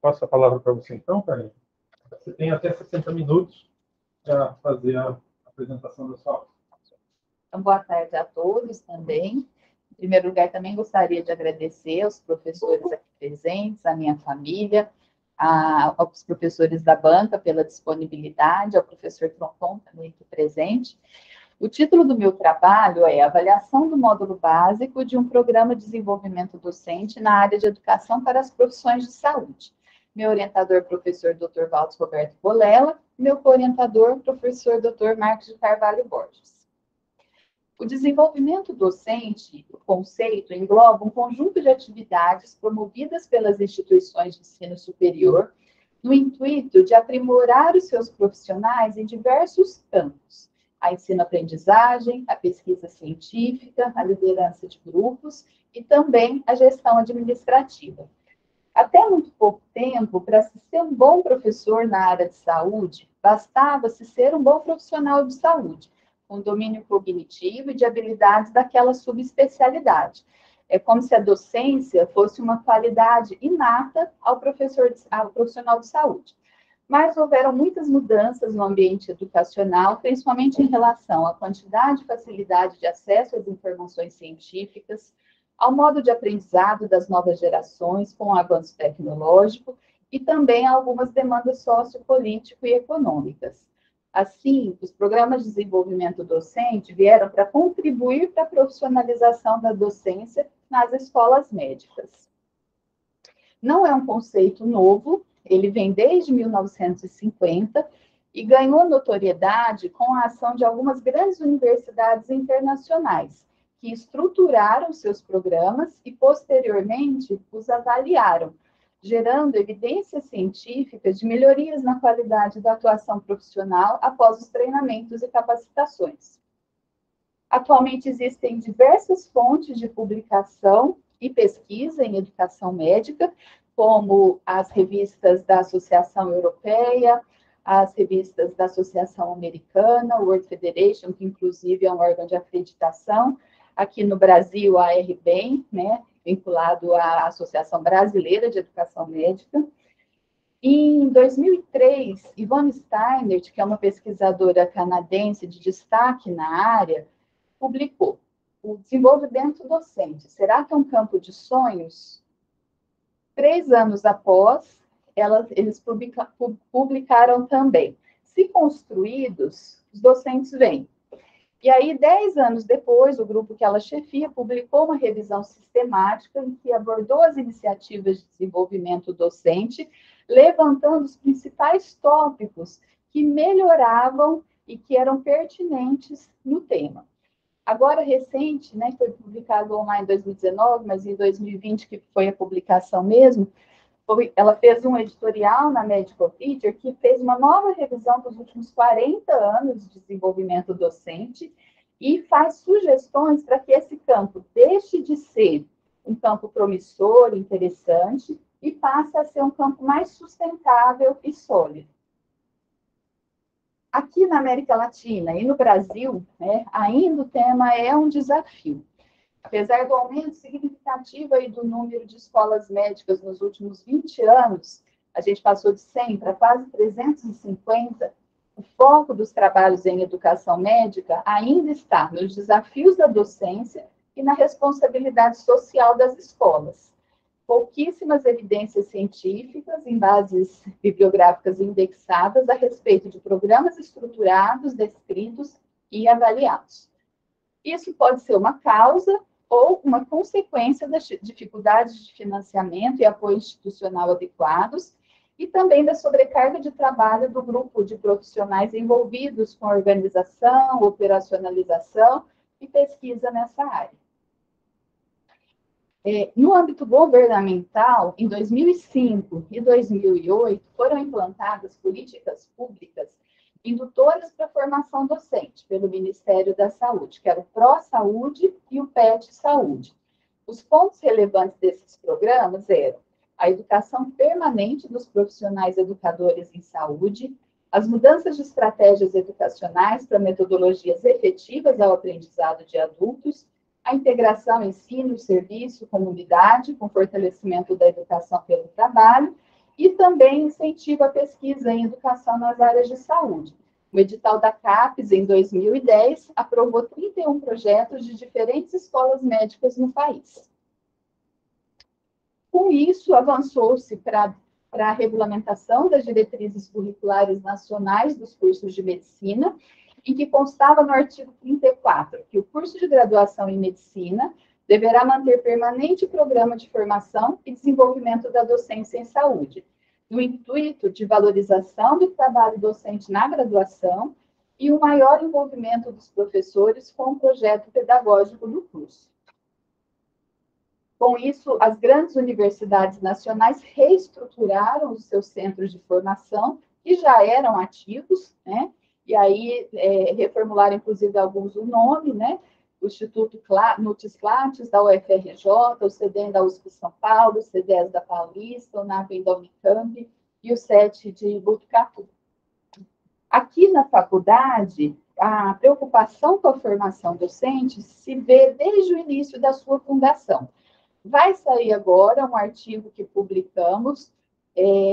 passo a palavra para você então, Karine. Você tem até 60 minutos para fazer a apresentação da sua aula. Então, boa tarde a todos também. Em primeiro lugar, também gostaria de agradecer aos professores aqui presentes, à minha família, aos professores da banca pela disponibilidade, ao professor Troncon também aqui presente. O título do meu trabalho é Avaliação do Módulo Básico de um Programa de Desenvolvimento Docente na área de Educação para as Profissões de Saúde. Meu orientador, professor Dr. Valdes Roberto Bolela, meu co-orientador, professor Dr. Marcos de Carvalho Borges. O desenvolvimento docente, o conceito, engloba um conjunto de atividades promovidas pelas instituições de ensino superior no intuito de aprimorar os seus profissionais em diversos campos: a ensino-aprendizagem, a pesquisa científica, a liderança de grupos e também a gestão administrativa. Até muito pouco tempo, para se ser um bom professor na área de saúde, bastava-se ser um bom profissional de saúde, com domínio cognitivo e de habilidades daquela subespecialidade. É como se a docência fosse uma qualidade inata ao profissional de saúde. Mas houveram muitas mudanças no ambiente educacional, principalmente em relação à quantidade e facilidade de acesso às informações científicas, ao modo de aprendizado das novas gerações com o avanço tecnológico e também a algumas demandas sociopolítico e econômicas. Assim, os programas de desenvolvimento docente vieram para contribuir para a profissionalização da docência nas escolas médicas. Não é um conceito novo, ele vem desde 1950 e ganhou notoriedade com a ação de algumas grandes universidades internacionais, que estruturaram seus programas e, posteriormente, os avaliaram, gerando evidências científicas de melhorias na qualidade da atuação profissional após os treinamentos e capacitações. Atualmente existem diversas fontes de publicação e pesquisa em educação médica, como as revistas da Associação Europeia, as revistas da Associação Americana, World Federation, que inclusive é um órgão de acreditação, aqui no Brasil, a RBEM, né, vinculado à Associação Brasileira de Educação Médica. Em 2003, Yvonne Steinert, que é uma pesquisadora canadense de destaque na área, publicou o desenvolvimento docente. Será que é um campo de sonhos? 3 anos após, eles publicaram também. Se construídos, os docentes vêm. E aí, 10 anos depois, o grupo que ela chefia publicou uma revisão sistemática em que abordou as iniciativas de desenvolvimento docente, levantando os principais tópicos que melhoravam e que eram pertinentes no tema. Agora, recente, né, foi publicado online em 2019, mas em 2020, que foi a publicação mesmo, ela fez um editorial na Medical Teacher que fez uma nova revisão dos últimos 40 anos de desenvolvimento docente e faz sugestões para que esse campo deixe de ser um campo promissor, interessante, e passe a ser um campo mais sustentável e sólido. Aqui na América Latina e no Brasil, né, ainda o tema é um desafio. Apesar do aumento significativo aí do número de escolas médicas nos últimos 20 anos, a gente passou de 100 para quase 350, o foco dos trabalhos em educação médica ainda está nos desafios da docência e na responsabilidade social das escolas. Pouquíssimas evidências científicas em bases bibliográficas indexadas a respeito de programas estruturados, descritos e avaliados. Isso pode ser uma causa ou uma consequência das dificuldades de financiamento e apoio institucional adequados, e também da sobrecarga de trabalho do grupo de profissionais envolvidos com organização, operacionalização e pesquisa nessa área. No âmbito governamental, em 2005 e 2008, foram implantadas políticas públicas indutoras para a formação docente pelo Ministério da Saúde, que era o Pró-Saúde e o PET Saúde. Os pontos relevantes desses programas eram a educação permanente dos profissionais educadores em saúde, as mudanças de estratégias educacionais para metodologias efetivas ao aprendizado de adultos, a integração ensino, serviço, comunidade, com fortalecimento da educação pelo trabalho, e também incentiva a pesquisa em educação nas áreas de saúde. O edital da CAPES, em 2010, aprovou 31 projetos de diferentes escolas médicas no país. Com isso, avançou-se para a regulamentação das diretrizes curriculares nacionais dos cursos de medicina, em que constava no artigo 34 que o curso de graduação em medicina deverá manter permanente programa de formação e desenvolvimento da docência em saúde, no intuito de valorização do trabalho docente na graduação e o maior envolvimento dos professores com o projeto pedagógico do curso. Com isso, as grandes universidades nacionais reestruturaram os seus centros de formação, que já eram ativos, né? E aí reformularam, inclusive, alguns o nome, né? O Instituto Nutis Clates, da UFRJ, o CEDEM da USP São Paulo, o CEDES da Paulista, o NAPEM da Unicamp e o SET de Botucatu. Aqui na faculdade, a preocupação com a formação docente se vê desde o início da sua fundação. Vai sair agora um artigo que publicamos,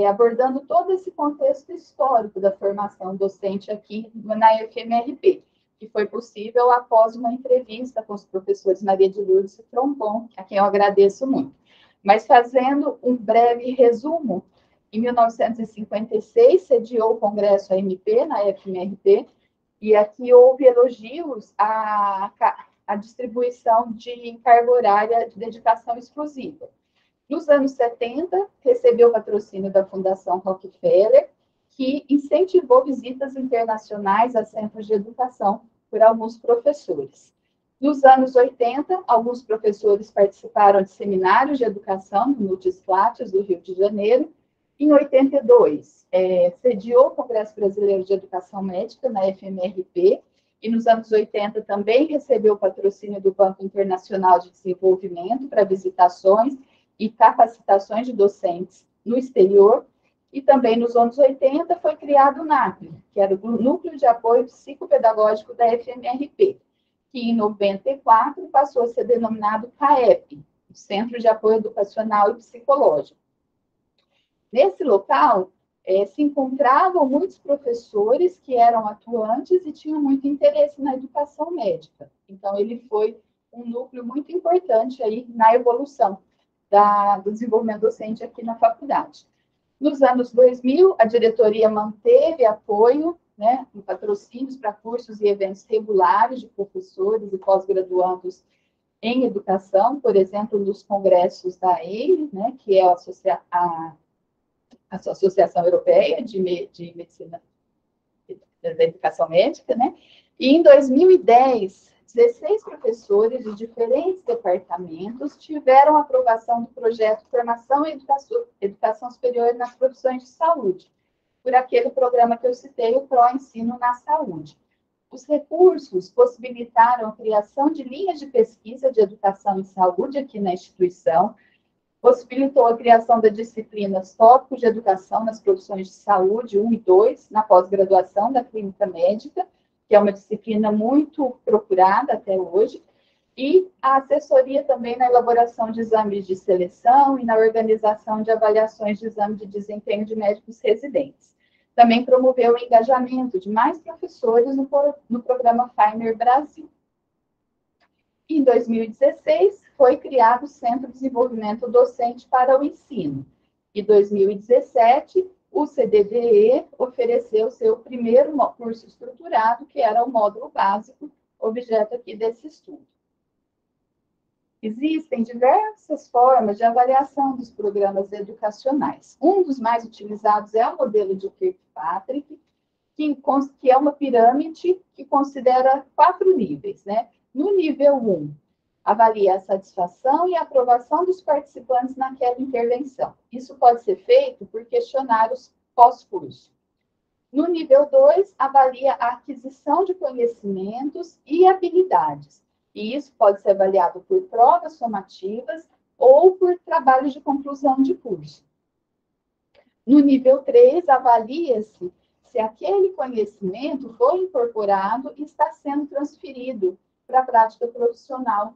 abordando todo esse contexto histórico da formação docente aqui na FMRP, que foi possível após uma entrevista com os professores Maria de Lourdes e Trombon, a quem eu agradeço muito. Mas fazendo um breve resumo, em 1956, sediou o Congresso AMP, na FMRP, e aqui houve elogios à distribuição de carga horária de dedicação exclusiva. Nos anos 70, recebeu patrocínio da Fundação Rockefeller, que incentivou visitas internacionais a centros de educação por alguns professores. Nos anos 80, alguns professores participaram de seminários de educação no Nutis Clates, do Rio de Janeiro. Em 82, sediou o Congresso Brasileiro de Educação Médica, na FMRP, e nos anos 80 também recebeu o patrocínio do Banco Internacional de Desenvolvimento para visitações e capacitações de docentes no exterior, e também nos anos 80 foi criado o NAP, que era o Núcleo de Apoio Psicopedagógico da FMRP, que em 94 passou a ser denominado CAEP, Centro de Apoio Educacional e Psicológico. Nesse local, se encontravam muitos professores que eram atuantes e tinham muito interesse na educação médica. Então, ele foi um núcleo muito importante aí na evolução do desenvolvimento docente aqui na faculdade. Nos anos 2000, a diretoria manteve apoio, né, em patrocínios para cursos e eventos regulares de professores e pós-graduandos em educação, por exemplo, nos congressos da EIME, né, que é a Associação Europeia de Medicina da Educação Médica, né? E em 2010, 16 professores de diferentes departamentos tiveram aprovação do projeto Formação e Educação Superior nas Profissões de Saúde, por aquele programa que eu citei, o ProEnsino na Saúde. Os recursos possibilitaram a criação de linhas de pesquisa de educação em saúde aqui na instituição, possibilitou a criação da disciplina Tópicos de Educação nas Profissões de Saúde 1 e 2, na pós-graduação da Clínica Médica, que é uma disciplina muito procurada até hoje, e a assessoria também na elaboração de exames de seleção e na organização de avaliações de exame de desempenho de médicos residentes. Também promoveu o engajamento de mais professores no programa Finer Brasil. Em 2016, foi criado o Centro de Desenvolvimento Docente para o Ensino. Em 2017, o CDDE ofereceu seu primeiro curso estruturado, que era o módulo básico, objeto aqui desse estudo. Existem diversas formas de avaliação dos programas educacionais. Um dos mais utilizados é o modelo de Kirkpatrick, que é uma pirâmide que considera 4 níveis, né? No nível 1, avalia a satisfação e a aprovação dos participantes naquela intervenção. Isso pode ser feito por questionários pós-curso. No nível 2, avalia a aquisição de conhecimentos e habilidades. E isso pode ser avaliado por provas somativas ou por trabalhos de conclusão de curso. No nível 3, avalia-se se aquele conhecimento foi incorporado e está sendo transferido para a prática profissional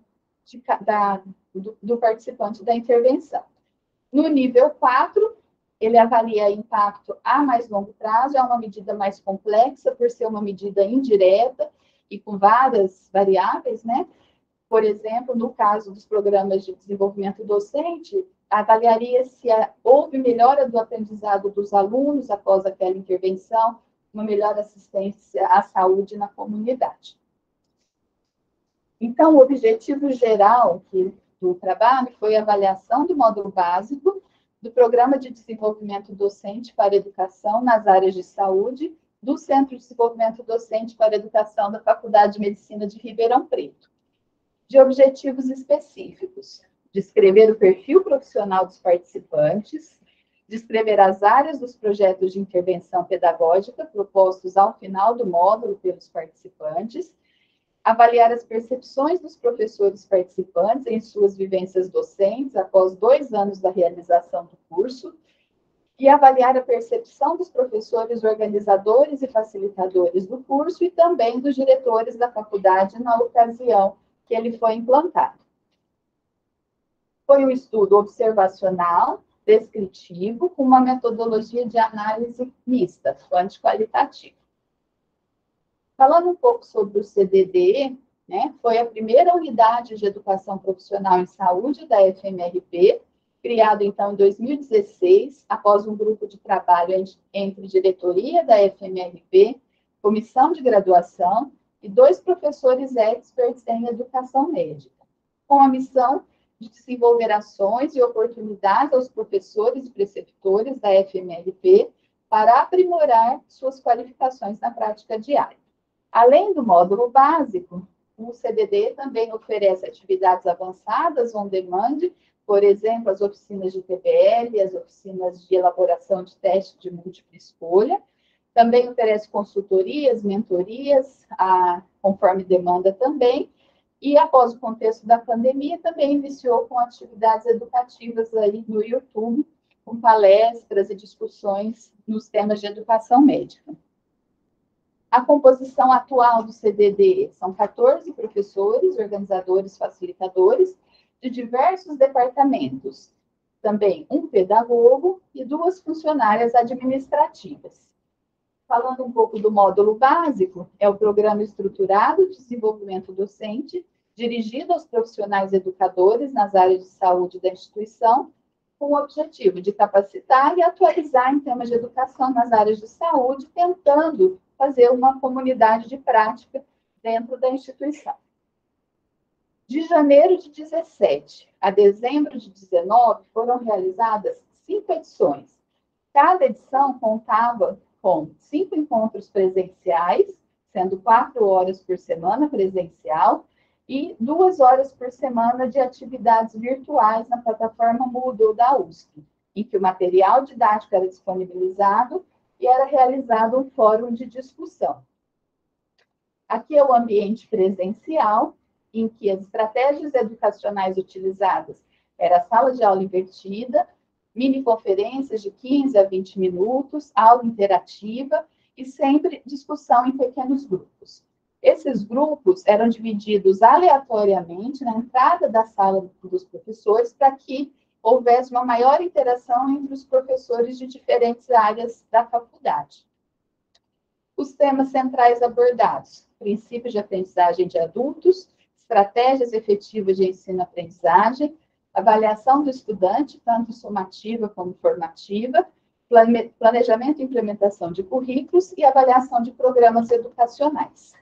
do participante da intervenção. No nível 4, Ele avalia impacto a mais longo prazo, é uma medida mais complexa, por ser uma medida indireta e com várias variáveis, né? Por exemplo, no caso dos programas de desenvolvimento docente, avaliaria se houve melhora do aprendizado dos alunos após aquela intervenção, uma melhor assistência à saúde na comunidade. Então, o objetivo geral do trabalho foi a avaliação do módulo básico do Programa de Desenvolvimento Docente para Educação nas áreas de saúde do Centro de Desenvolvimento Docente para Educação da Faculdade de Medicina de Ribeirão Preto. De objetivos específicos: descrever o perfil profissional dos participantes, descrever as áreas dos projetos de intervenção pedagógica propostos ao final do módulo pelos participantes, avaliar as percepções dos professores participantes em suas vivências docentes após 2 anos da realização do curso, e avaliar a percepção dos professores organizadores e facilitadores do curso e também dos diretores da faculdade na ocasião que ele foi implantado. Foi um estudo observacional, descritivo, com uma metodologia de análise mista, quanti-qualitativa. Falando um pouco sobre o CDD, né, foi a primeira unidade de educação profissional em saúde da FMRP, criado então em 2016, após um grupo de trabalho entre diretoria da FMRP, comissão de graduação e 2 professores experts em educação médica, com a missão de desenvolver ações e oportunidades aos professores e preceptores da FMRP para aprimorar suas qualificações na prática diária. Além do módulo básico, o CDD também oferece atividades avançadas on demand, por exemplo, as oficinas de TBL, as oficinas de elaboração de teste de múltipla escolha. Também oferece consultorias, mentorias, conforme demanda também. E após o contexto da pandemia, também iniciou com atividades educativas aí no YouTube, com palestras e discussões nos temas de educação médica. A composição atual do CDD são 14 professores, organizadores, facilitadores, de diversos departamentos. Também um pedagogo e 2 funcionárias administrativas. Falando um pouco do módulo básico, é o Programa Estruturado de Desenvolvimento Docente, dirigido aos profissionais educadores nas áreas de saúde da instituição, com o objetivo de capacitar e atualizar em temas de educação nas áreas de saúde, tentando fazer uma comunidade de prática dentro da instituição. De janeiro de 17 a dezembro de 19, foram realizadas 5 edições. Cada edição contava com 5 encontros presenciais, sendo 4 horas por semana presencial, e 2 horas por semana de atividades virtuais na plataforma Moodle da USP, em que o material didático era disponibilizado e era realizado um fórum de discussão. Aqui é o ambiente presencial, em que as estratégias educacionais utilizadas era a sala de aula invertida, mini-conferências de 15 a 20 minutos, aula interativa e sempre discussão em pequenos grupos. Esses grupos eram divididos aleatoriamente na entrada da sala dos professores para que houvesse uma maior interação entre os professores de diferentes áreas da faculdade. Os temas centrais abordados: princípios de aprendizagem de adultos, estratégias efetivas de ensino-aprendizagem, avaliação do estudante, tanto somativa como formativa, planejamento e implementação de currículos e avaliação de programas educacionais.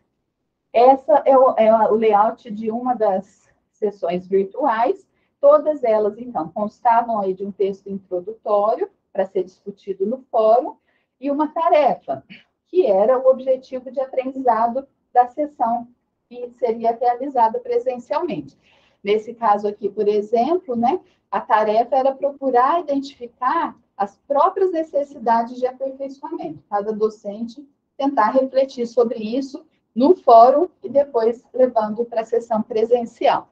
Essa é o layout de uma das sessões virtuais. Todas elas, então, constavam aí de um texto introdutório para ser discutido no fórum e uma tarefa, que era o objetivo de aprendizado da sessão que seria realizada presencialmente. Nesse caso aqui, por exemplo, né, a tarefa era procurar identificar as próprias necessidades de aperfeiçoamento. Cada docente tentar refletir sobre isso no fórum e depois levando para a sessão presencial.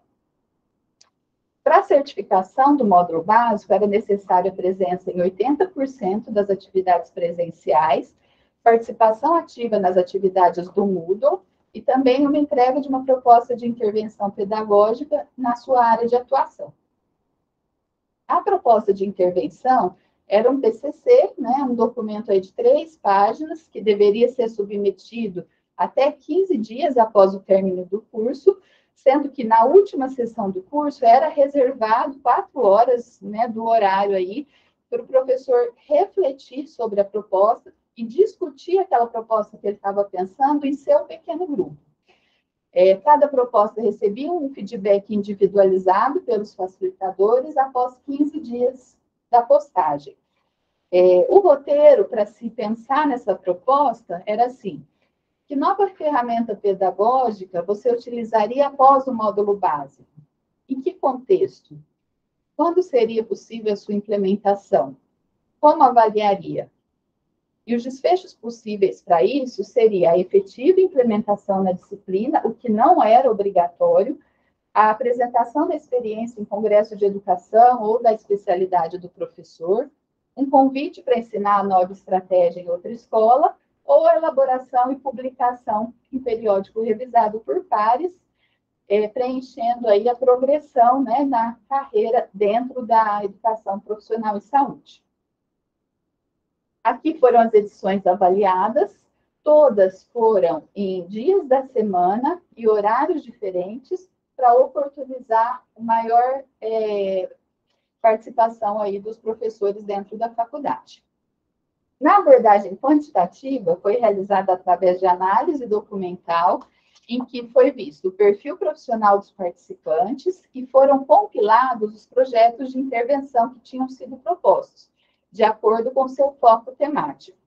Para a certificação do módulo básico, era necessária a presença em 80% das atividades presenciais, participação ativa nas atividades do Moodle e também uma entrega de uma proposta de intervenção pedagógica na sua área de atuação. A proposta de intervenção Era um TCC, né, um documento aí de 3 páginas, que deveria ser submetido até 15 dias após o término do curso, sendo que na última sessão do curso era reservado 4 horas, né, do horário aí, para o professor refletir sobre a proposta e discutir aquela proposta que ele estava pensando em seu pequeno grupo. Cada proposta recebia um feedback individualizado pelos facilitadores após 15 dias da postagem. O roteiro, para se pensar nessa proposta, era assim: que nova ferramenta pedagógica você utilizaria após o módulo básico? Em que contexto? Quando seria possível a sua implementação? Como avaliaria? E os desfechos possíveis para isso seria a efetiva implementação na disciplina, o que não era obrigatório, a apresentação da experiência em congresso de educação ou da especialidade do professor, um convite para ensinar a nova estratégia em outra escola, ou a elaboração e publicação em periódico revisado por pares, preenchendo aí a progressão, né, na carreira dentro da educação profissional e saúde. Aqui foram as edições avaliadas, todas foram em dias da semana e horários diferentes, para oportunizar maior participação aí dos professores dentro da faculdade. Na abordagem quantitativa, foi realizada através de análise documental, em que foi visto o perfil profissional dos participantes e foram compilados os projetos de intervenção que tinham sido propostos, de acordo com seu foco temático.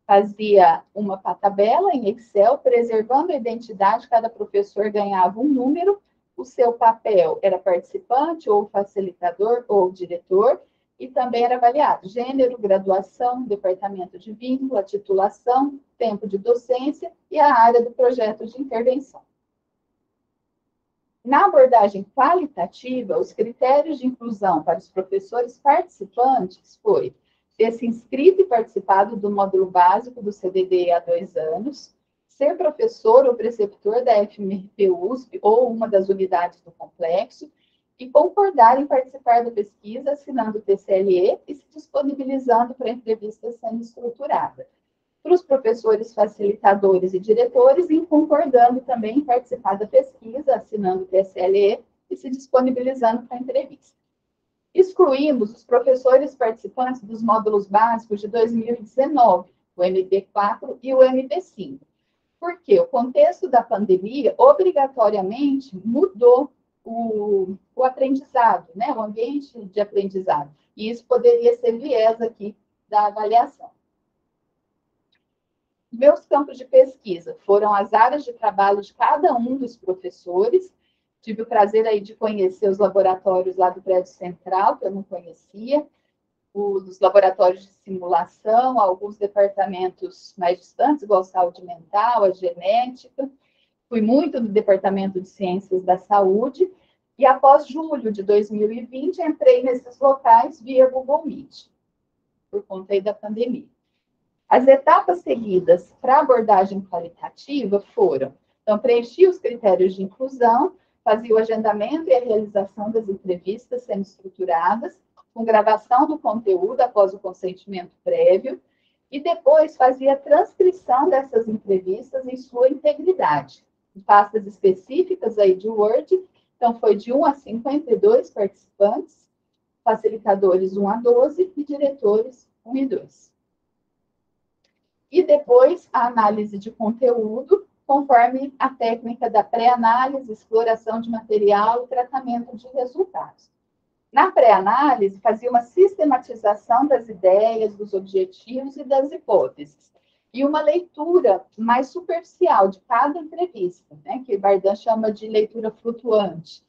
Fazia uma tabela em Excel, preservando a identidade, cada professor ganhava um número, o seu papel era participante, ou facilitador, ou diretor, e também era avaliado gênero, graduação, departamento de vínculo, a titulação, tempo de docência e a área do projeto de intervenção. Na abordagem qualitativa, os critérios de inclusão para os professores participantes foi ter se inscrito e participado do módulo básico do CDD há 2 anos, ser professor ou preceptor da FMP-USP ou uma das unidades do complexo, e concordar em participar da pesquisa, assinando o TCLE e se disponibilizando para entrevista sendo estruturada. Para os professores facilitadores e diretores, em concordando também em participar da pesquisa, assinando o TCLE e se disponibilizando para entrevista. Excluímos os professores participantes dos módulos básicos de 2019, o MP4 e o MP5, porque o contexto da pandemia obrigatoriamente mudou o aprendizado, né? O ambiente de aprendizado. E isso poderia ser viés aqui da avaliação. Meus campos de pesquisa foram as áreas de trabalho de cada um dos professores. Tive o prazer aí de conhecer os laboratórios lá do prédio central, que eu não conhecia, os laboratórios de simulação, alguns departamentos mais distantes, igual a saúde mental, a genética. Fui muito no departamento de ciências da saúde, e após julho de 2020, entrei nesses locais via Google Meet, por conta aí da pandemia. As etapas seguidas para a abordagem qualitativa foram, então, preenchi os critérios de inclusão, fazia o agendamento e a realização das entrevistas sendo estruturadas, com gravação do conteúdo após o consentimento prévio, e depois fazia a transcrição dessas entrevistas em sua integridade, em pastas específicas aí de Word. Então, foi de 1 a 52 participantes, facilitadores 1 a 12 e diretores 1 e 2. E depois a análise de conteúdo, conforme a técnica da pré-análise, exploração de material e tratamento de resultados. Na pré-análise, fazia uma sistematização das ideias, dos objetivos e das hipóteses, e uma leitura mais superficial de cada entrevista, né, que Bardan chama de leitura flutuante.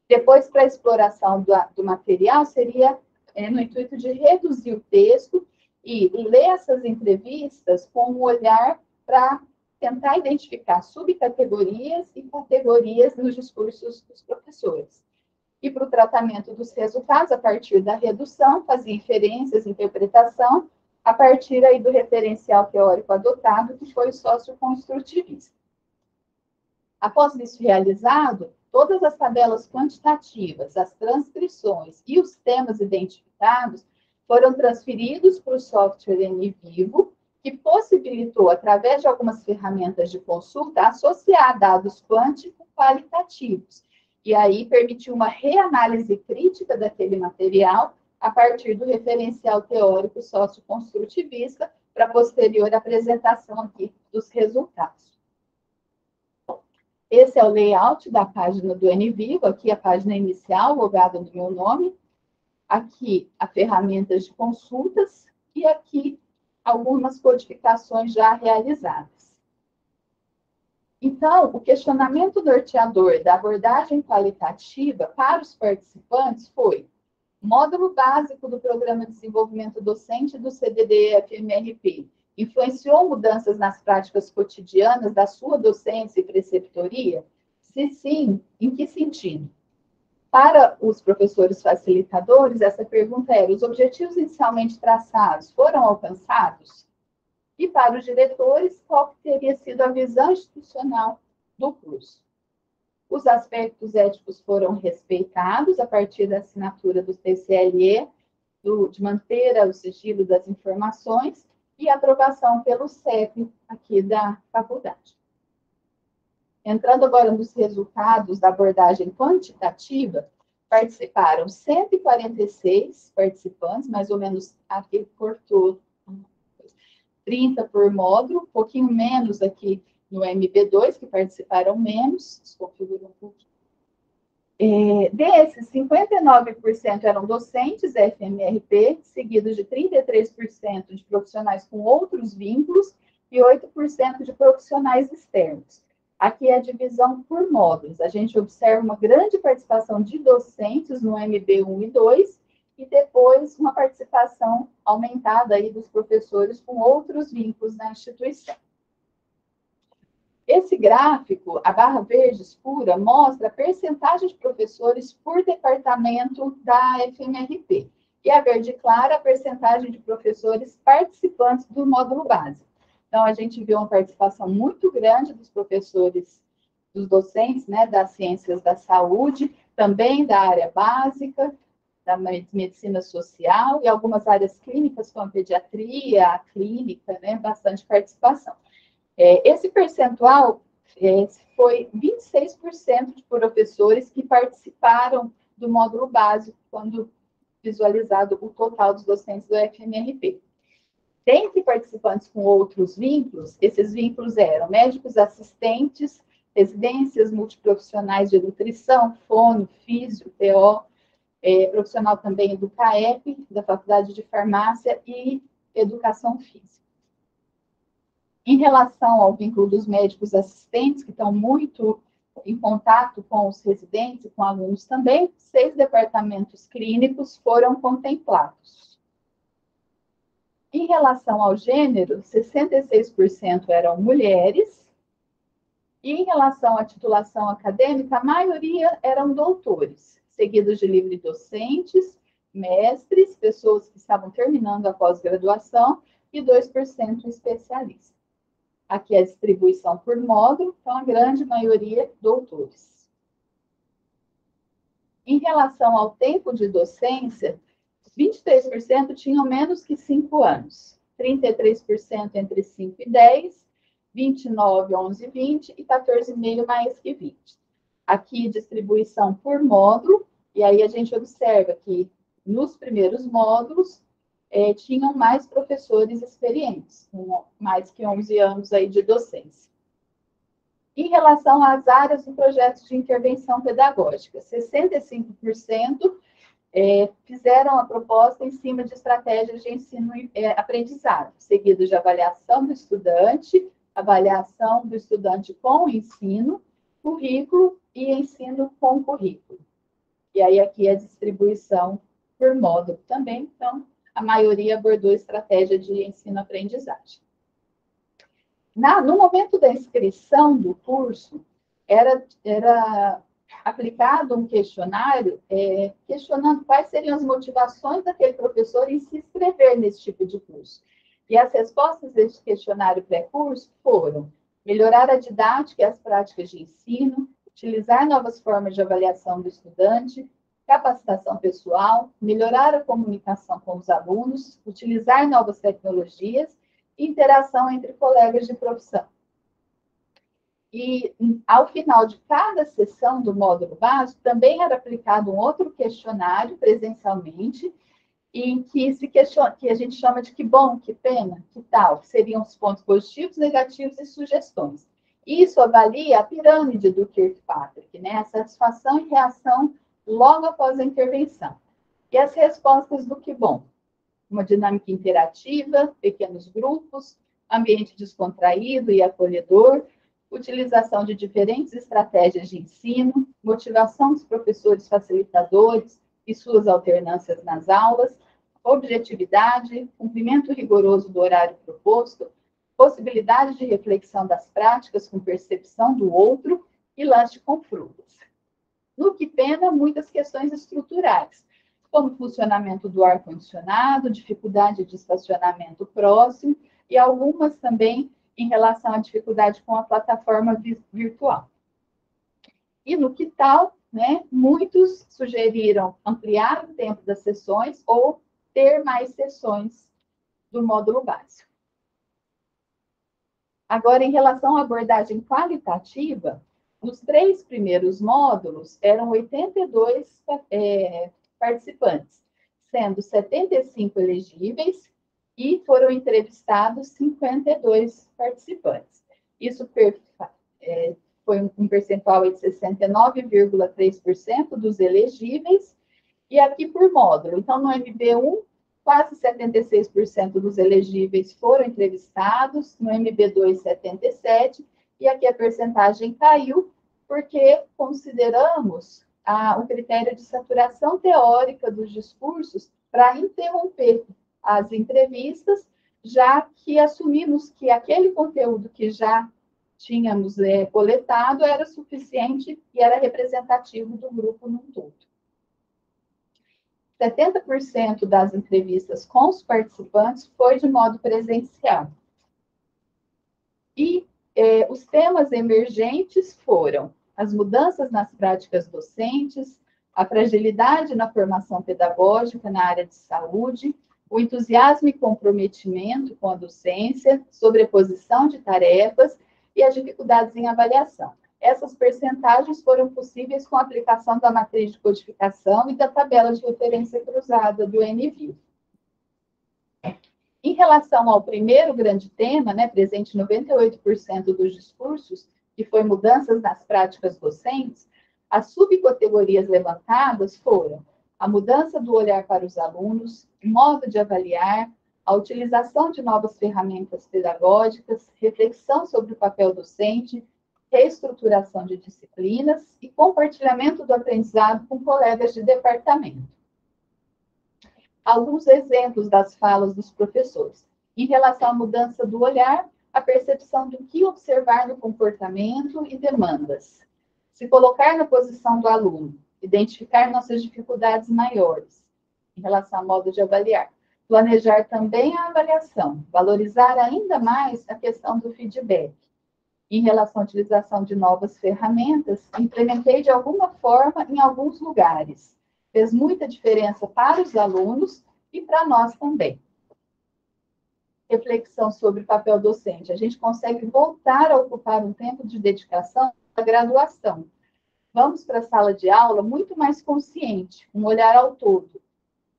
Depois, para a exploração do material, seria no intuito de reduzir o texto e ler essas entrevistas com um olhar para tentar identificar subcategorias e categorias nos discursos dos professores. E para o tratamento dos resultados, a partir da redução, fazia inferências, interpretação, a partir aí do referencial teórico adotado, que foi o socioconstrutivista. Após isso realizado, todas as tabelas quantitativas, as transcrições e os temas identificados foram transferidos para o software NVivo, que possibilitou, através de algumas ferramentas de consulta, associar dados quantitativos. E aí permitiu uma reanálise crítica daquele material a partir do referencial teórico socioconstrutivista para posterior apresentação aqui dos resultados. Esse é o layout da página do NVivo, aqui a página inicial, logada do meu nome, aqui a ferramentas de consultas e aqui algumas codificações já realizadas. Então, o questionamento norteador da abordagem qualitativa para os participantes foi: módulo básico do Programa de Desenvolvimento Docente do CDD-FMRP influenciou mudanças nas práticas cotidianas da sua docência e preceptoria? Se sim, em que sentido? Para os professores facilitadores, essa pergunta era: os objetivos inicialmente traçados foram alcançados? E para os diretores, qual teria sido a visão institucional do curso? Os aspectos éticos foram respeitados a partir da assinatura do TCLE, de manter o sigilo das informações, e aprovação pelo CEP aqui da faculdade. Entrando agora nos resultados da abordagem quantitativa, participaram 146 participantes, mais ou menos aqui cortou 30 por módulo, um pouquinho menos aqui no MB2, que participaram menos, desconfigurou um pouquinho. Desses, 59% eram docentes FMRP, seguidos de 33% de profissionais com outros vínculos e 8% de profissionais externos. Aqui é a divisão por módulos. A gente observa uma grande participação de docentes no MB1 e 2, e depois uma participação aumentada aí dos professores com outros vínculos na instituição. Esse gráfico, a barra verde escura, mostra a percentagem de professores por departamento da FMRP. E a verde clara, a percentagem de professores participantes do módulo básico. Então, a gente viu uma participação muito grande dos professores, dos docentes, né, das ciências da saúde, também da área básica, da medicina social e algumas áreas clínicas, como a pediatria, a clínica, né, bastante participação. Esse percentual foi 26% de professores que participaram do módulo básico, quando visualizado o total dos docentes do FMRP. Dentre participantes com outros vínculos, esses vínculos eram médicos assistentes, residências multiprofissionais de nutrição, fono, físio, PO, profissional também do CAEP, da Faculdade de Farmácia e Educação Física. Em relação ao vínculo dos médicos assistentes, que estão muito em contato com os residentes e com alunos também, 6 departamentos clínicos foram contemplados. Em relação ao gênero, 66% eram mulheres, e em relação à titulação acadêmica, a maioria eram doutores, seguidos de livre-docentes, mestres, pessoas que estavam terminando a pós-graduação, e 2% especialistas. Aqui a distribuição por módulo, então a grande maioria doutores. Em relação ao tempo de docência, 23% tinham menos que 5 anos, 33% entre 5 e 10, 29, 11 e 20 e 14,5 mais que 20. Aqui distribuição por módulo, e aí a gente observa que nos primeiros módulos, tinham mais professores experientes, com mais que 11 anos aí de docência. Em relação às áreas do projeto de intervenção pedagógica, 65% fizeram a proposta em cima de estratégias de ensino e aprendizado, seguido de avaliação do estudante com ensino, currículo e ensino com currículo. E aí aqui a distribuição por módulo também, então, a maioria abordou estratégia de ensino-aprendizagem. No momento da inscrição do curso, era aplicado um questionário questionando quais seriam as motivações daquele professor em se inscrever nesse tipo de curso. E as respostas desse questionário pré-curso foram: melhorar a didática e as práticas de ensino, utilizar novas formas de avaliação do estudante, capacitação pessoal, melhorar a comunicação com os alunos, utilizar novas tecnologias e interação entre colegas de profissão. E, ao final de cada sessão do módulo básico, também era aplicado um outro questionário presencialmente, em que que a gente chama de que bom, que pena, que tal, que seriam os pontos positivos, negativos e sugestões. Isso avalia a pirâmide do Kirkpatrick, né? A satisfação e reação logo após a intervenção. E as respostas do que bom? Uma dinâmica interativa, pequenos grupos, ambiente descontraído e acolhedor, utilização de diferentes estratégias de ensino, motivação dos professores facilitadores e suas alternâncias nas aulas, objetividade, cumprimento rigoroso do horário proposto, possibilidade de reflexão das práticas com percepção do outro e lanche com frutas. No que pena, muitas questões estruturais, como o funcionamento do ar-condicionado, dificuldade de estacionamento próximo e algumas também em relação à dificuldade com a plataforma virtual. E no que tal, né, muitos sugeriram ampliar o tempo das sessões ou ter mais sessões do módulo básico. Agora, em relação à abordagem qualitativa, nos 3 primeiros módulos eram 82 participantes, sendo 75 elegíveis, e foram entrevistados 52 participantes. Isso foi um percentual de 69,3% dos elegíveis, e aqui por módulo. Então, no MB1, quase 76% dos elegíveis foram entrevistados, no MB2, 77%, e aqui a percentagem caiu, porque consideramos o critério de saturação teórica dos discursos para interromper as entrevistas, já que assumimos que aquele conteúdo que já tínhamos coletado era suficiente e era representativo do grupo num todo. 70% das entrevistas com os participantes foi de modo presencial. E os temas emergentes foram as mudanças nas práticas docentes, a fragilidade na formação pedagógica na área de saúde, o entusiasmo e comprometimento com a docência, sobreposição de tarefas e as dificuldades em avaliação. Essas percentagens foram possíveis com a aplicação da matriz de codificação e da tabela de referência cruzada do NVIO. Em relação ao primeiro grande tema, né, presente em 98% dos discursos, que foi mudanças nas práticas docentes, as subcategorias levantadas foram a mudança do olhar para os alunos, modo de avaliar, a utilização de novas ferramentas pedagógicas, reflexão sobre o papel docente, reestruturação de disciplinas e compartilhamento do aprendizado com colegas de departamento. Alguns exemplos das falas dos professores. Em relação à mudança do olhar, a percepção do que observar no comportamento e demandas. Se colocar na posição do aluno, identificar nossas dificuldades maiores, em relação ao modo de avaliar. Planejar também a avaliação, valorizar ainda mais a questão do feedback. Em relação à utilização de novas ferramentas, implementei de alguma forma em alguns lugares. Fez muita diferença para os alunos e para nós também. Reflexão sobre o papel docente. A gente consegue voltar a ocupar um tempo de dedicação à graduação. Vamos para a sala de aula muito mais consciente, um olhar ao todo,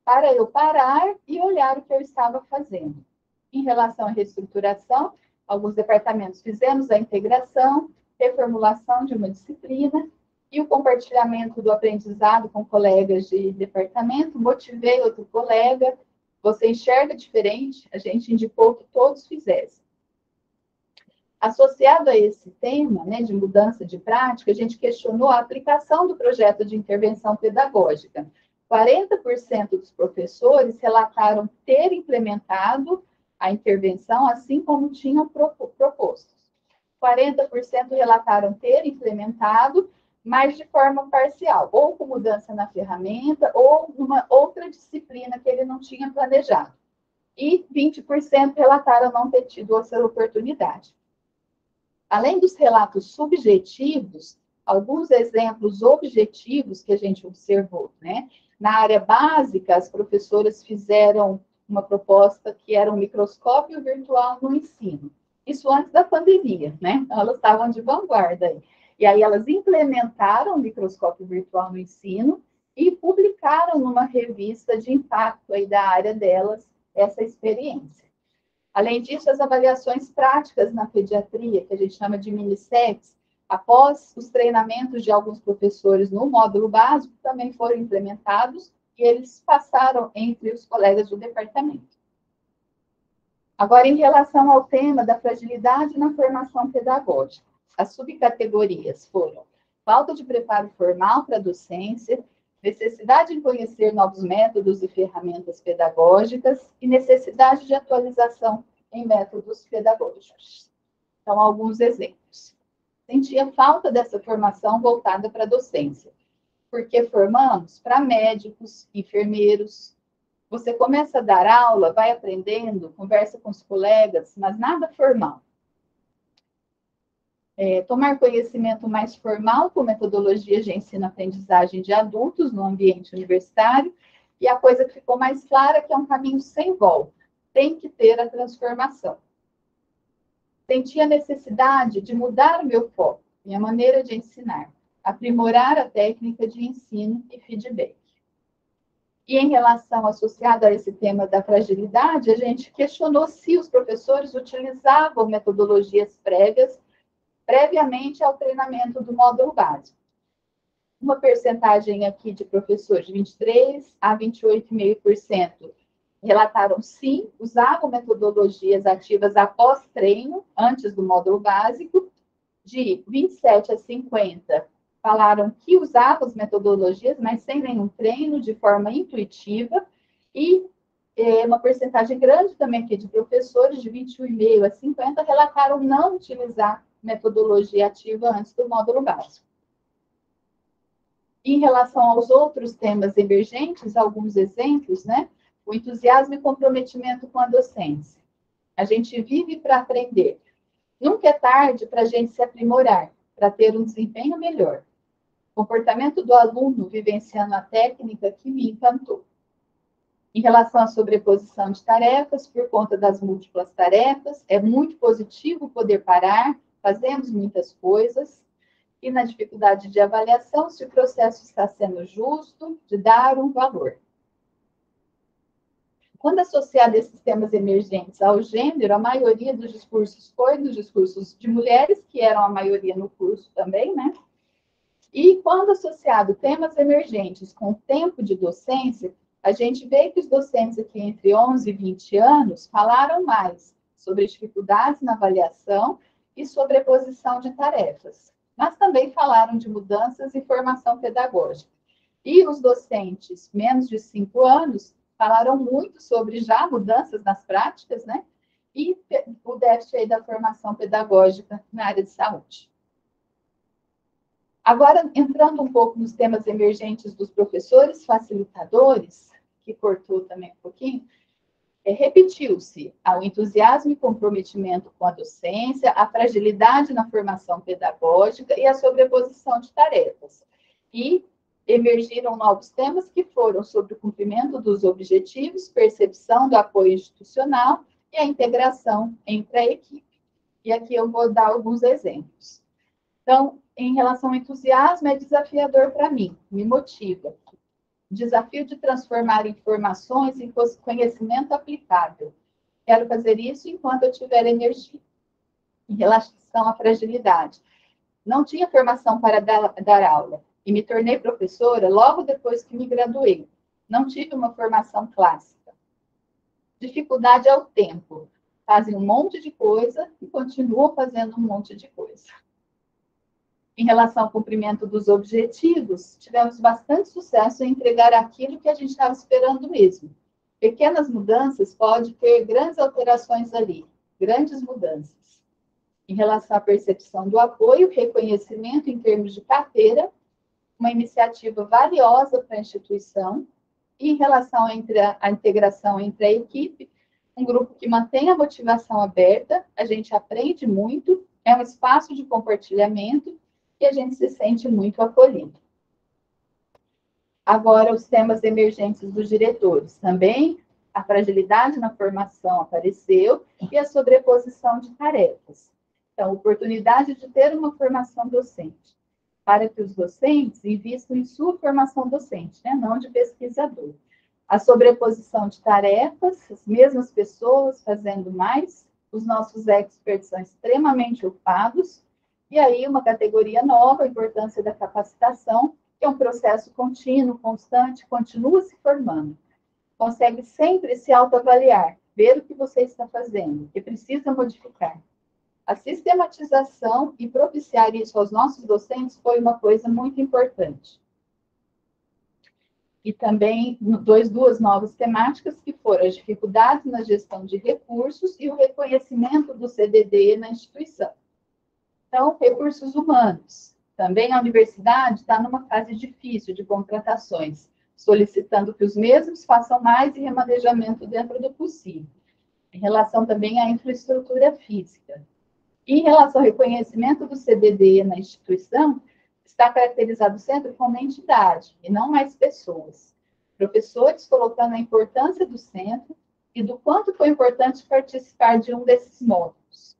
para eu parar e olhar o que eu estava fazendo. Em relação à reestruturação, alguns departamentos fizemos a integração, reformulação de uma disciplina e o compartilhamento do aprendizado com colegas de departamento. Motivei outro colega, você enxerga diferente, a gente indicou que todos fizessem. Associado a esse tema, né, de mudança de prática, a gente questionou a aplicação do projeto de intervenção pedagógica. 40% dos professores relataram ter implementado a intervenção assim como tinham proposto. 40% relataram ter implementado, mas de forma parcial, ou com mudança na ferramenta, ou numa outra disciplina que ele não tinha planejado. E 20% relataram não ter tido essa oportunidade. Além dos relatos subjetivos, alguns exemplos objetivos que a gente observou, né? Na área básica, as professoras fizeram uma proposta que era um microscópio virtual no ensino. Isso antes da pandemia, né? Então, elas estavam de vanguarda aí. E aí elas implementaram o microscópio virtual no ensino e publicaram numa revista de impacto aí da área delas essa experiência. Além disso, as avaliações práticas na pediatria, que a gente chama de minisets, após os treinamentos de alguns professores no módulo básico, também foram implementados e eles passaram entre os colegas do departamento. Agora, em relação ao tema da fragilidade na formação pedagógica, as subcategorias foram falta de preparo formal para a docência, necessidade de conhecer novos métodos e ferramentas pedagógicas e necessidade de atualização em métodos pedagógicos. Então, alguns exemplos. Sentia falta dessa formação voltada para a docência, porque formamos para médicos, enfermeiros. Você começa a dar aula, vai aprendendo, conversa com os colegas, mas nada formal. Tomar conhecimento mais formal com metodologias de ensino-aprendizagem de adultos no ambiente universitário, e a coisa que ficou mais clara é que é um caminho sem volta, tem que ter a transformação. Senti a necessidade de mudar o meu foco, minha maneira de ensinar, aprimorar a técnica de ensino e feedback. E em relação associado a esse tema da fragilidade, a gente questionou se os professores utilizavam metodologias previamente ao treinamento do módulo básico. Uma percentagem aqui de professores, de 23% a 28,5%, relataram sim, usavam metodologias ativas após treino, antes do módulo básico. De 27% a 50%, falaram que usavam as metodologias, mas sem nenhum treino, de forma intuitiva. E uma percentagem grande também aqui de professores, de 21,5% a 50%, relataram não utilizar metodologia ativa antes do módulo básico. Em relação aos outros temas emergentes, alguns exemplos, né? O entusiasmo e comprometimento com a docência. A gente vive para aprender. Nunca é tarde para a gente se aprimorar, para ter um desempenho melhor. Comportamento do aluno vivenciando a técnica que me encantou. Em relação à sobreposição de tarefas, por conta das múltiplas tarefas, é muito positivo poder parar, fazemos muitas coisas. E na dificuldade de avaliação, se o processo está sendo justo, de dar um valor. Quando associado esses temas emergentes ao gênero, a maioria dos discursos foi dos discursos de mulheres, que eram a maioria no curso também, né? E quando associado temas emergentes com tempo de docência, a gente vê que os docentes aqui entre 11 e 20 anos falaram mais sobre dificuldades na avaliação e sobreposição de tarefas, mas também falaram de mudanças e formação pedagógica. E os docentes menos de 5 anos falaram muito sobre já mudanças nas práticas, né? E o déficit aí da formação pedagógica na área de saúde. Agora, entrando um pouco nos temas emergentes dos professores facilitadores, que cortou também um pouquinho, repetiu-se o entusiasmo e comprometimento com a docência, a fragilidade na formação pedagógica e a sobreposição de tarefas. E emergiram novos temas que foram sobre o cumprimento dos objetivos, percepção do apoio institucional e a integração entre a equipe. E aqui eu vou dar alguns exemplos. Então, em relação ao entusiasmo, é desafiador para mim, me motiva. O desafio de transformar informações em conhecimento aplicável. Quero fazer isso enquanto eu tiver energia. Em relação à fragilidade, não tinha formação para dar aula e me tornei professora logo depois que me graduei. Não tive uma formação clássica. Dificuldade é o tempo. Fazem um monte de coisa e continuam fazendo um monte de coisa. Em relação ao cumprimento dos objetivos, tivemos bastante sucesso em entregar aquilo que a gente estava esperando mesmo. Pequenas mudanças podem ter grandes alterações ali, grandes mudanças. Em relação à percepção do apoio, reconhecimento em termos de carteira, uma iniciativa valiosa para a instituição. E em relação à integração entre a equipe, um grupo que mantém a motivação aberta, a gente aprende muito, é um espaço de compartilhamento e a gente se sente muito acolhido. Agora, os temas emergentes dos diretores. Também a fragilidade na formação apareceu e a sobreposição de tarefas. Então, oportunidade de ter uma formação docente, para que os docentes invistam em sua formação docente, né? Não de pesquisador. A sobreposição de tarefas, as mesmas pessoas fazendo mais, os nossos experts são extremamente ocupados, e aí uma categoria nova, a importância da capacitação, que é um processo contínuo, constante, continua se formando. Consegue sempre se autoavaliar, ver o que você está fazendo, o que precisa modificar. A sistematização e propiciar isso aos nossos docentes foi uma coisa muito importante. E também duas novas temáticas, que foram as dificuldades na gestão de recursos e o reconhecimento do CDD na instituição. Então, recursos humanos. Também a universidade está numa fase difícil de contratações, solicitando que os mesmos façam mais e remanejamento dentro do possível. Em relação também à infraestrutura física. Em relação ao reconhecimento do CDD na instituição, está caracterizado sempre como entidade, e não mais pessoas. Professores colocando a importância do centro e do quanto foi importante participar de um desses módulos.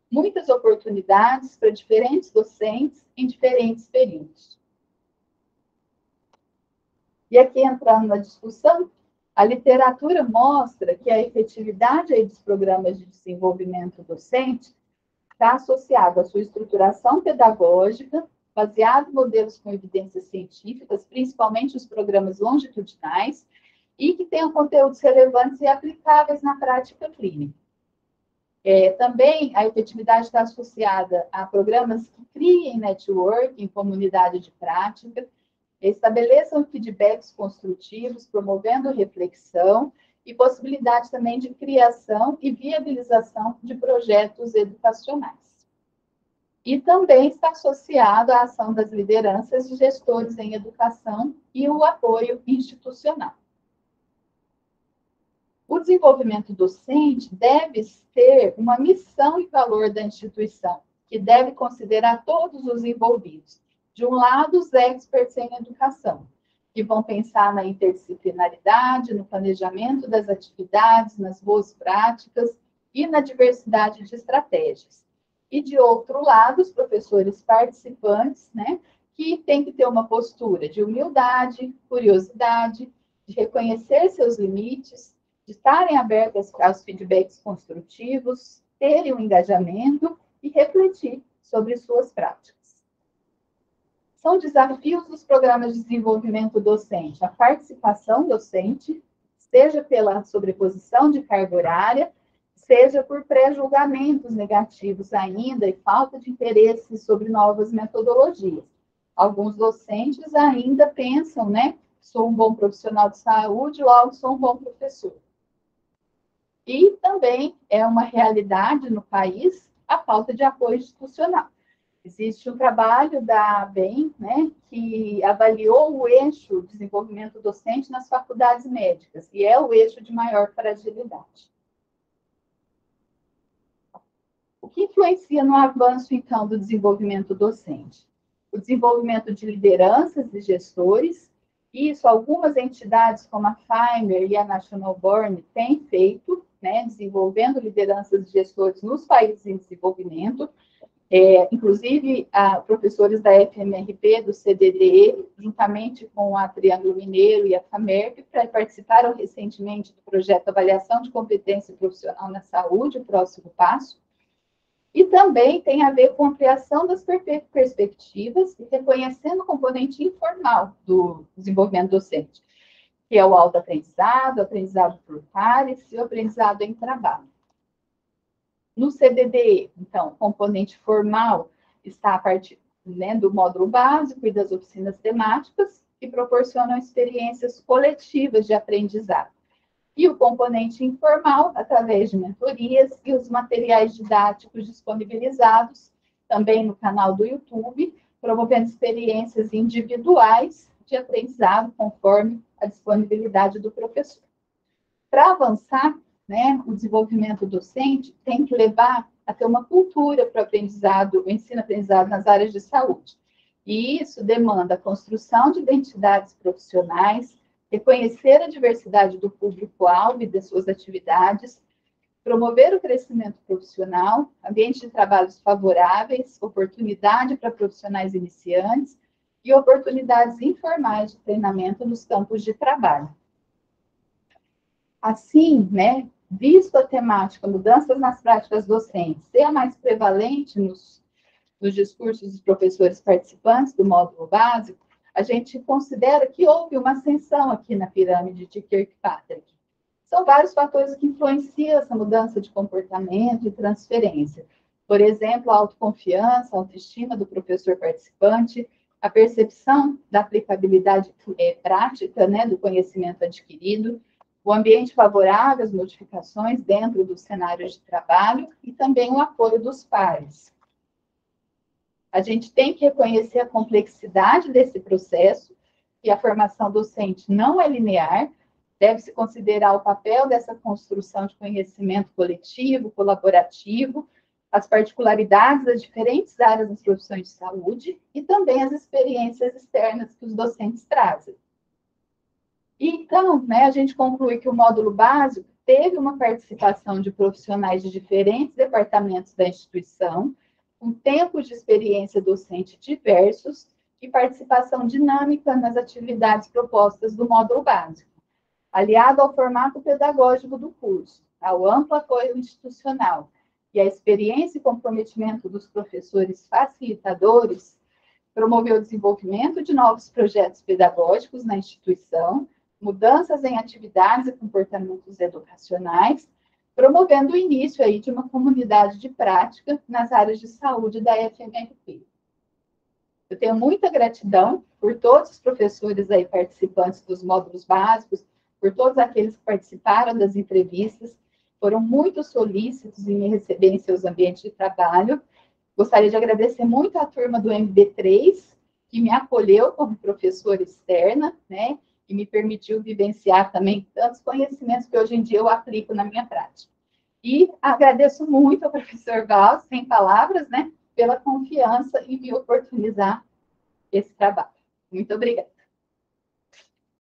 Muitas oportunidades para diferentes docentes em diferentes períodos. E aqui, entrando na discussão, a literatura mostra que a efetividade aí dos programas de desenvolvimento docente está associada à sua estruturação pedagógica, baseado em modelos com evidências científicas, principalmente os programas longitudinais, e que tenham conteúdos relevantes e aplicáveis na prática clínica. Também a efetividade está associada a programas que criem network, em comunidade de prática, estabeleçam feedbacks construtivos, promovendo reflexão e possibilidade também de criação e viabilização de projetos educacionais. E também está associado à ação das lideranças e gestores em educação e o apoio institucional. O desenvolvimento docente deve ter uma missão e valor da instituição, que deve considerar todos os envolvidos. De um lado, os experts em educação, que vão pensar na interdisciplinaridade, no planejamento das atividades, nas boas práticas e na diversidade de estratégias. E, de outro lado, os professores participantes, né, que têm que ter uma postura de humildade, curiosidade, de reconhecer seus limites, de estarem abertos aos feedbacks construtivos, terem um engajamento e refletir sobre suas práticas. São desafios dos programas de desenvolvimento docente, a participação docente, seja pela sobreposição de carga horária, seja por pré-julgamentos negativos ainda e falta de interesse sobre novas metodologias. Alguns docentes ainda pensam, né, sou um bom profissional de saúde, logo sou um bom professor. E também é uma realidade no país a falta de apoio institucional. Existe um trabalho da ABEM, né, que avaliou o eixo desenvolvimento docente nas faculdades médicas, e é o eixo de maior fragilidade. O que influencia no avanço, então, do desenvolvimento docente? O desenvolvimento de lideranças e gestores. Isso, algumas entidades, como a Feimer e a National Board, têm feito, né, desenvolvendo lideranças e gestores nos países em desenvolvimento. Inclusive, professores da FMRP, do CDD, juntamente com a Triângulo Mineiro e a FAMERP, participaram recentemente do projeto Avaliação de Competência Profissional na Saúde, o próximo passo. E também tem a ver com a ampliação das perspectivas e reconhecendo o componente informal do desenvolvimento docente, que é o autoaprendizado, aprendizado por pares e o aprendizado em trabalho. No CDD, então, o componente formal está a partir, né, do módulo básico e das oficinas temáticas, que proporcionam experiências coletivas de aprendizado. E o componente informal, através de mentorias e os materiais didáticos disponibilizados, também no canal do YouTube, promovendo experiências individuais de aprendizado, conforme a disponibilidade do professor. Para avançar, né, o desenvolvimento docente tem que levar a ter uma cultura para o aprendizado, o ensino-aprendizado nas áreas de saúde. E isso demanda a construção de identidades profissionais, reconhecer a diversidade do público-alvo e das suas atividades, promover o crescimento profissional, ambiente de trabalhos favoráveis, oportunidade para profissionais iniciantes e oportunidades informais de treinamento nos campos de trabalho. Assim, né, visto a temática mudanças nas práticas docentes ser a mais prevalente nos discursos dos professores participantes do módulo básico, a gente considera que houve uma ascensão aqui na pirâmide de Kirkpatrick. São vários fatores que influenciam essa mudança de comportamento e transferência. Por exemplo, a autoconfiança, a autoestima do professor participante, a percepção da aplicabilidade prática, né, do conhecimento adquirido, o ambiente favorável às modificações dentro dos cenários de trabalho e também o apoio dos pares. A gente tem que reconhecer a complexidade desse processo, e a formação docente não é linear, deve-se considerar o papel dessa construção de conhecimento coletivo, colaborativo, as particularidades das diferentes áreas das profissões de saúde e também as experiências externas que os docentes trazem. Então, né, a gente conclui que o módulo básico teve uma participação de profissionais de diferentes departamentos da instituição, com tempos de experiência docente diversos e participação dinâmica nas atividades propostas do módulo básico, aliado ao formato pedagógico do curso, ao amplo apoio institucional e à experiência e comprometimento dos professores facilitadores, promoveu o desenvolvimento de novos projetos pedagógicos na instituição, mudanças em atividades e comportamentos educacionais, promovendo o início aí de uma comunidade de prática nas áreas de saúde da FMRP. Eu tenho muita gratidão por todos os professores aí participantes dos módulos básicos, por todos aqueles que participaram das entrevistas, foram muito solícitos em me receber em seus ambientes de trabalho. Gostaria de agradecer muito à turma do MB3, que me acolheu como professora externa, né, e me permitiu vivenciar também tantos conhecimentos que hoje em dia eu aplico na minha prática. E agradeço muito ao professor Val, sem palavras, né, pela confiança em me oportunizar esse trabalho. Muito obrigada.